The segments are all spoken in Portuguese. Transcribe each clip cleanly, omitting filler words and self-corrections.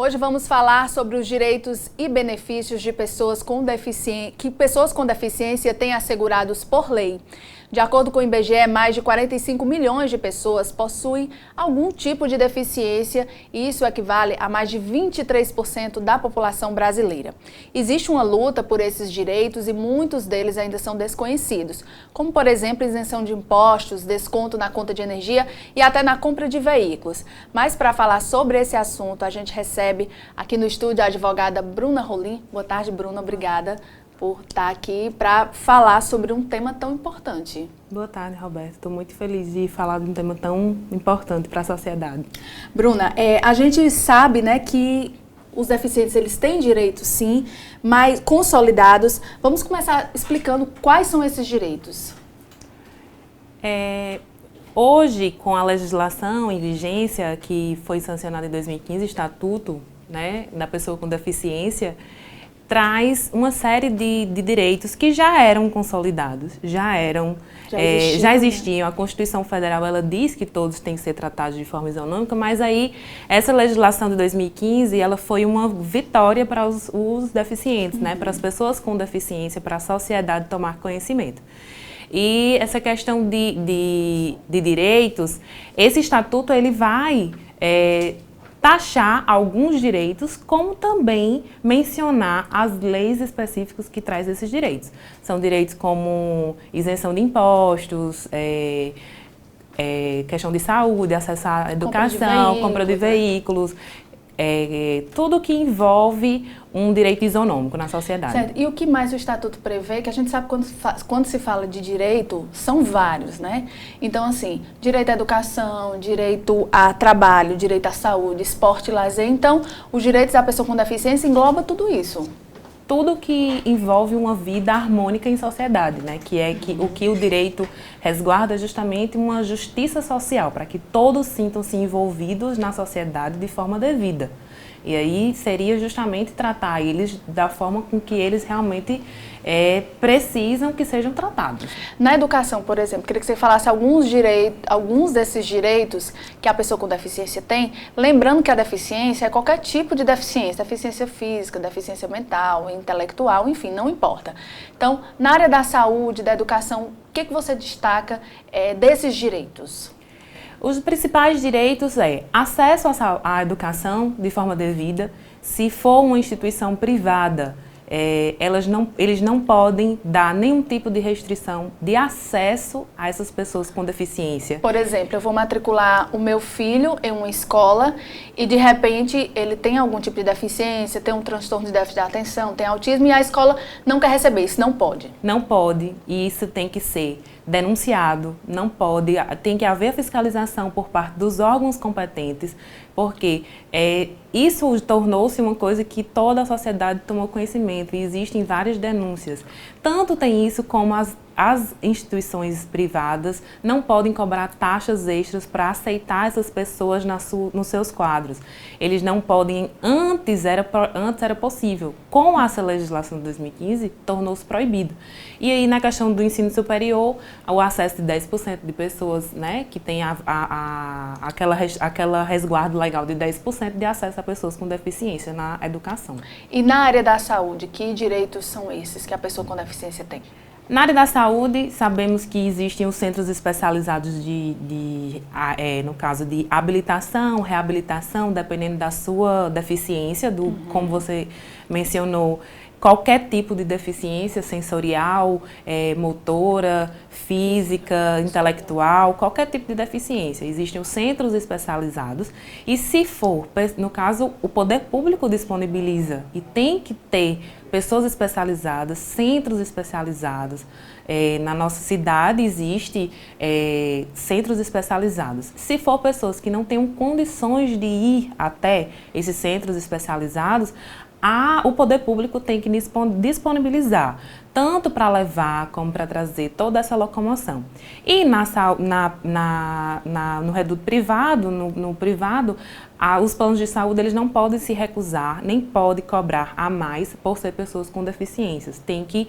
Hoje vamos falar sobre os direitos e benefícios de pessoas com deficiência, que pessoas com deficiência têm assegurados por lei. De acordo com o IBGE, mais de 45 milhões de pessoas possuem algum tipo de deficiência e isso equivale a mais de 23% da população brasileira. Existe uma luta por esses direitos e muitos deles ainda são desconhecidos, como, por exemplo, isenção de impostos, desconto na conta de energia e até na compra de veículos. Mas para falar sobre esse assunto, a gente recebe aqui no estúdio a advogada Bruna Rolim. Boa tarde, Bruna. Obrigada por estar aqui para falar sobre um tema tão importante. Boa tarde, Roberto. Estou muito feliz de falar de um tema tão importante para a sociedade. Bruna, a gente sabe, né, que os deficientes eles têm direitos, sim, mas consolidados. Vamos começar explicando quais são esses direitos. Hoje, com a legislação em vigência que foi sancionada em 2015, Estatuto, né, da pessoa com deficiência, traz uma série de direitos que já eram consolidados, já existiam. A Constituição Federal, ela diz que todos têm que ser tratados de forma isonômica, mas aí essa legislação de 2015, ela foi uma vitória para os deficientes, né, para as pessoas com deficiência, para a sociedade tomar conhecimento. E essa questão de direitos, esse estatuto ele vai taxar alguns direitos, como também mencionar as leis específicas que traz esses direitos. São direitos como isenção de impostos, questão de saúde, acesso à educação, compra de veículos, tudo que envolve um direito isonômico na sociedade. Certo. E o que mais o Estatuto prevê, que a gente sabe quando se fala de direito, são vários, né? Então, assim, direito à educação, direito a trabalho, direito à saúde, esporte e lazer. Então, os direitos da pessoa com deficiência engloba tudo isso. Tudo que envolve uma vida harmônica em sociedade, né? O que o direito resguarda é justamente uma justiça social, para que todos sintam-se envolvidos na sociedade de forma devida. E aí seria justamente tratar eles da forma com que eles realmente precisam que sejam tratados. Na educação, por exemplo, queria que você falasse alguns desses direitos que a pessoa com deficiência tem, lembrando que a deficiência é qualquer tipo de deficiência, deficiência física, deficiência mental, intelectual, enfim, não importa. Então, na área da saúde, da educação, o que você destaca desses direitos? Os principais direitos acesso à educação de forma devida. Se for uma instituição privada, eles não podem dar nenhum tipo de restrição de acesso a essas pessoas com deficiência. Por exemplo, eu vou matricular o meu filho em uma escola e de repente ele tem algum tipo de deficiência, tem um transtorno de déficit de atenção, tem autismo e a escola não quer receber, isso não pode. Não pode, e isso tem que ser denunciado, não pode, tem que haver fiscalização por parte dos órgãos competentes, porque isso tornou-se uma coisa que toda a sociedade tomou conhecimento e existem várias denúncias. Tanto tem isso como as instituições privadas não podem cobrar taxas extras para aceitar essas pessoas nos seus quadros. Eles não podem, antes era possível. Com essa legislação de 2015, tornou-se proibido. E aí, na questão do ensino superior, o acesso de 10% de pessoas, né, que tem aquela resguardo legal de 10% de acesso a pessoas com deficiência na educação. E na área da saúde, que direitos são esses que a pessoa com deficiência tem? Na área da saúde, sabemos que existem os centros especializados no caso de habilitação, reabilitação, dependendo da sua deficiência, como você mencionou, qualquer tipo de deficiência sensorial, motora, física, intelectual, qualquer tipo de deficiência. Existem os centros especializados e, se for, no caso, o poder público disponibiliza e tem que ter pessoas especializadas, centros especializados. Na nossa cidade existe centros especializados. Se for pessoas que não tenham condições de ir até esses centros especializados, o poder público tem que disponibilizar, tanto para levar como para trazer toda essa locomoção. E no reduto privado, no privado, os planos de saúde eles não podem se recusar, nem podem cobrar a mais por ser pessoas com deficiências. Tem que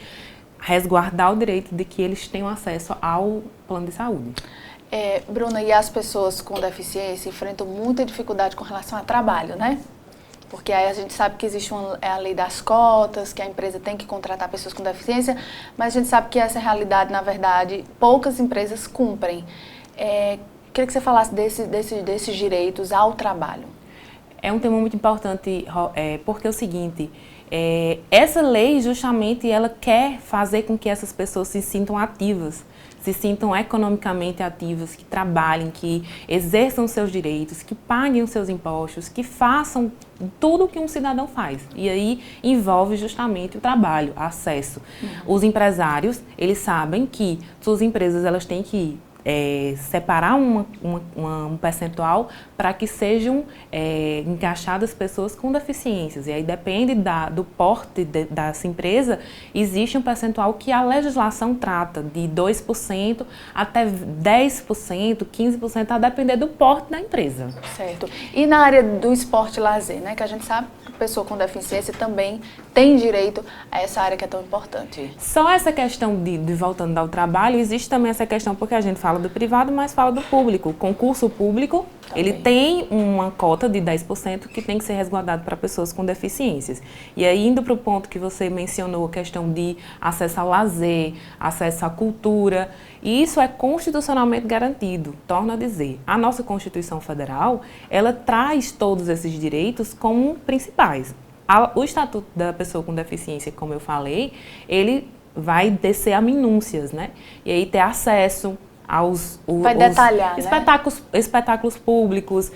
resguardar o direito de que eles tenham acesso ao plano de saúde. Bruna, e as pessoas com deficiência enfrentam muita dificuldade com relação ao trabalho, né? Porque aí a gente sabe que existe a lei das cotas, que a empresa tem que contratar pessoas com deficiência, mas a gente sabe que essa realidade, na verdade, poucas empresas cumprem. Queria que você falasse desses direitos ao trabalho. É um tema muito importante, porque é o seguinte, essa lei justamente ela quer fazer com que essas pessoas se sintam ativas, se sintam economicamente ativas, que trabalhem, que exerçam seus direitos, que paguem os seus impostos, que façam tudo o que um cidadão faz. E aí envolve justamente o trabalho, acesso. Os empresários, eles sabem que suas empresas elas têm que separar um percentual para que sejam encaixadas pessoas com deficiências. E aí depende do porte dessa empresa, existe um percentual que a legislação trata de 2% até 10%, 15%, a depender do porte da empresa. Certo. E na área do esporte e lazer, né, que a gente sabe que a pessoa com deficiência também tem direito a essa área que é tão importante. Só essa questão de voltando ao trabalho, existe também essa questão, porque a gente fala do privado, mas fala do público. O concurso público, também. Ele tem uma cota de 10% que tem que ser resguardado para pessoas com deficiências. E aí, indo para o ponto que você mencionou, a questão de acesso ao lazer, acesso à cultura, e isso é constitucionalmente garantido. Torno a dizer, a nossa Constituição Federal, ela traz todos esses direitos como principais. O Estatuto da Pessoa com Deficiência, como eu falei, ele vai descer a minúcias, né? E aí ter acesso vai detalhar, espetáculos públicos,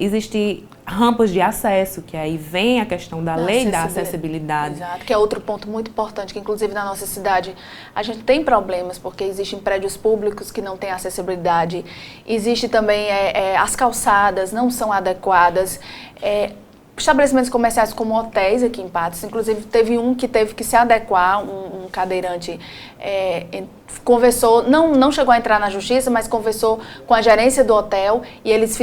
existem rampas de acesso, que aí vem a questão da lei da acessibilidade. Exato, que é outro ponto muito importante, que inclusive na nossa cidade a gente tem problemas, porque existem prédios públicos que não têm acessibilidade, existe também as calçadas não são adequadas, estabelecimentos comerciais como hotéis aqui em Patos, inclusive teve um que teve que se adequar, um cadeirante conversou, não chegou a entrar na justiça, mas conversou com a gerência do hotel e eles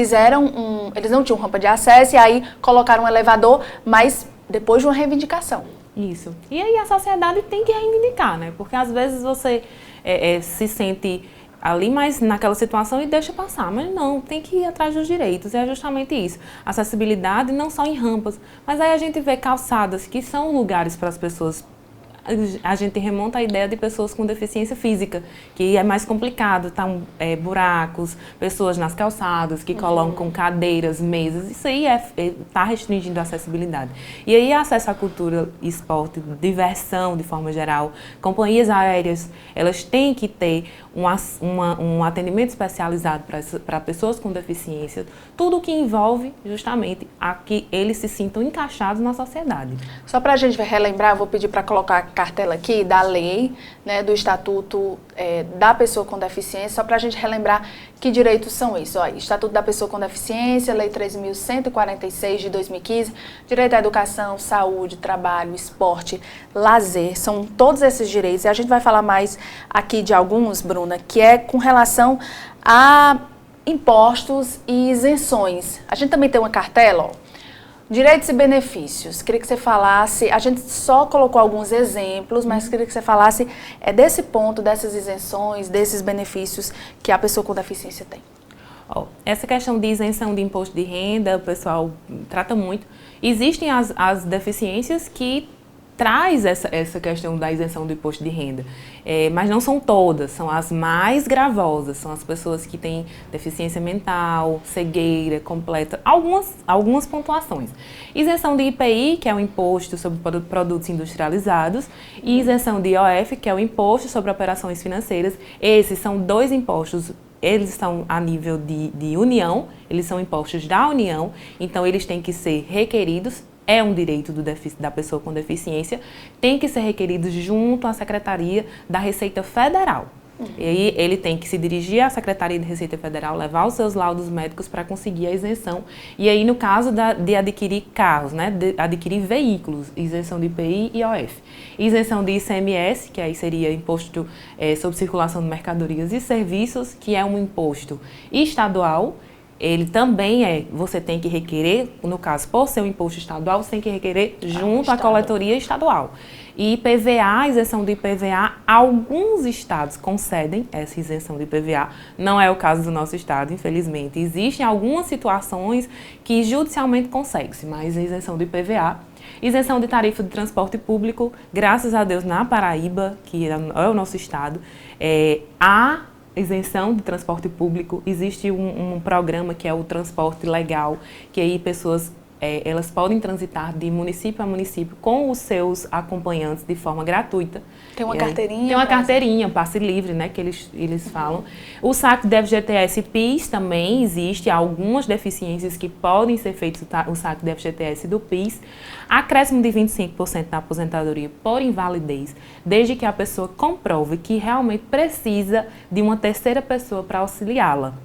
eles não tinham rampa de acesso e aí colocaram um elevador, mas depois de uma reivindicação. Isso. E aí a sociedade tem que reivindicar, né? Porque às vezes você se sente ali, mas naquela situação e deixa passar. Mas não, tem que ir atrás dos direitos. E é justamente isso. Acessibilidade não só em rampas, mas aí a gente vê calçadas que são lugares para as pessoas. A gente remonta a ideia de pessoas com deficiência física, que é mais complicado, buracos, pessoas nas calçadas que colocam cadeiras, mesas, isso aí está restringindo a acessibilidade. E aí acesso à cultura, esporte, diversão de forma geral, companhias aéreas, elas têm que ter um atendimento especializado para pessoas com deficiência, tudo o que envolve justamente a que eles se sintam encaixados na sociedade. Só para a gente relembrar, eu vou pedir para colocar a cartela aqui da lei, né, do Estatuto da Pessoa com Deficiência, só para a gente relembrar que direitos são esses. Olha, Estatuto da Pessoa com Deficiência, Lei 3.146 de 2015, direito à educação, saúde, trabalho, esporte, lazer, são todos esses direitos. E a gente vai falar mais aqui de alguns, Bruna, que é com relação a impostos e isenções. A gente também tem uma cartela, ó. Direitos e benefícios. Queria que você falasse, a gente só colocou alguns exemplos, mas queria que você falasse desse ponto, dessas isenções, desses benefícios que a pessoa com deficiência tem. Essa questão de isenção de imposto de renda, o pessoal trata muito. Existem as deficiências que traz essa questão da isenção do imposto de renda, mas não são todas, são as mais gravosas, são as pessoas que têm deficiência mental, cegueira completa, algumas pontuações. Isenção de IPI, que é o imposto sobre produtos industrializados, e isenção de IOF, que é o imposto sobre operações financeiras. Esses são dois impostos. Eles estão a nível de União, eles são impostos da União, então eles têm que ser requeridos. É um direito da pessoa com deficiência, tem que ser requerido junto à Secretaria da Receita Federal. E aí ele tem que se dirigir à Secretaria de Receita Federal, levar os seus laudos médicos para conseguir a isenção. E aí, no caso de adquirir carros, né, de adquirir veículos, isenção de IPI e IOF. Isenção de ICMS, que aí seria Imposto sobre Circulação de Mercadorias e Serviços, que é um imposto estadual. Ele também você tem que requerer, no caso, por ser um imposto estadual, você tem que requerer junto à coletoria estadual. E IPVA, isenção do IPVA, alguns estados concedem essa isenção do IPVA, não é o caso do nosso estado, infelizmente. Existem algumas situações que judicialmente consegue-se, mas a isenção do IPVA, isenção de tarifa de transporte público, graças a Deus na Paraíba, que é o nosso estado, há isenção de transporte público, existe um programa que é o transporte legal, que aí pessoas elas podem transitar de município a município com os seus acompanhantes de forma gratuita. Tem uma carteirinha? Tem uma carteirinha, passe livre, né, que eles falam. O saque de FGTS e PIS também existe, há algumas deficiências que podem ser feitos o saque de FGTS e do PIS. Acréscimo de 25% na aposentadoria por invalidez, desde que a pessoa comprove que realmente precisa de uma terceira pessoa para auxiliá-la.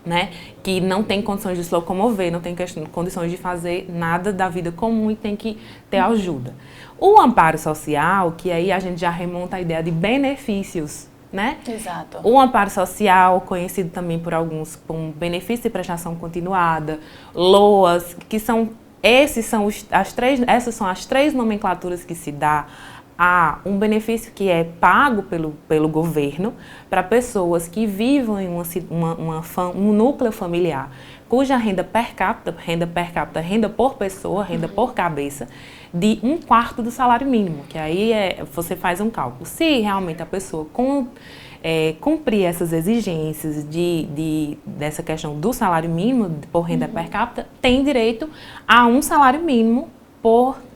Né, que não tem condições de se locomover, não tem condições de fazer nada da vida comum e tem que ter ajuda. O amparo social, que aí a gente já remonta a ideia de benefícios, né? Exato. O amparo social, conhecido também por alguns como benefício de prestação continuada, LOAS, que são, essas são as três nomenclaturas que se dá a um benefício que é pago pelo governo para pessoas que vivam em um núcleo familiar cuja renda per capita, renda por pessoa, renda por cabeça, de 1/4 do salário mínimo, que aí você faz um cálculo. Se realmente a pessoa cumprir essas exigências dessa questão do salário mínimo por renda per capita, tem direito a um salário mínimo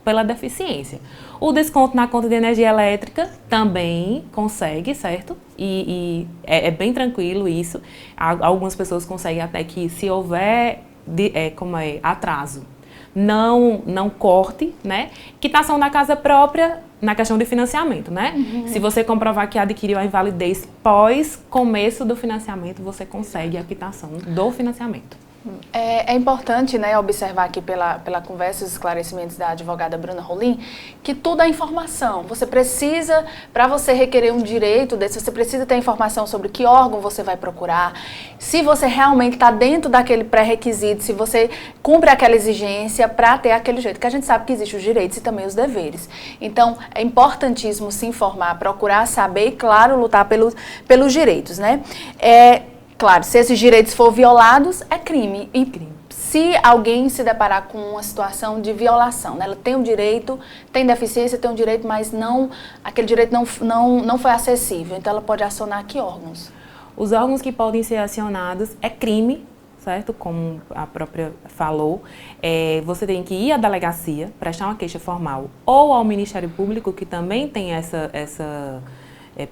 pela deficiência. O desconto na conta de energia elétrica também consegue, certo? E é bem tranquilo isso. Algumas pessoas conseguem até que, se houver atraso, não corte, né? Quitação da casa própria na questão de financiamento, né? Se você comprovar que adquiriu a invalidez pós começo do financiamento, você consegue a quitação do financiamento. É importante, né, observar aqui pela conversa e os esclarecimentos da advogada Bruna Rolim, que tudo é informação. Você precisa, para você requerer um direito desse, você precisa ter informação sobre que órgão você vai procurar, se você realmente está dentro daquele pré-requisito, se você cumpre aquela exigência para ter aquele direito, que a gente sabe que existem os direitos e também os deveres. Então, é importantíssimo se informar, procurar saber e, claro, lutar pelos direitos, né? Claro, se esses direitos forem violados, é crime. E se alguém se deparar com uma situação de violação, né? Ela tem um direito, tem deficiência, tem um direito, mas aquele direito não foi acessível. Então, ela pode acionar que órgãos? Os órgãos que podem ser acionados é crime, certo? Como a própria falou. Você tem que ir à delegacia, prestar uma queixa formal, ou ao Ministério Público, que também tem essa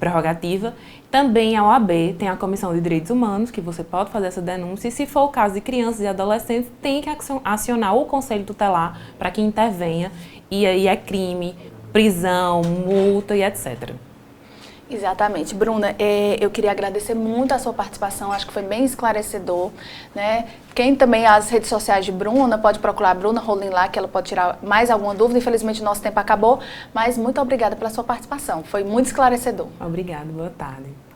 prerrogativa. Também a OAB tem a Comissão de Direitos Humanos, que você pode fazer essa denúncia, e se for o caso de crianças e adolescentes, tem que acionar o Conselho Tutelar para que intervenha, e aí é crime, prisão, multa e etc. Exatamente. Bruna, eu queria agradecer muito a sua participação, acho que foi bem esclarecedor, né? Quem também, as redes sociais de Bruna, pode procurar a Bruna Rolim lá, que ela pode tirar mais alguma dúvida. Infelizmente, nosso tempo acabou, mas muito obrigada pela sua participação, foi muito esclarecedor. Obrigada, boa tarde.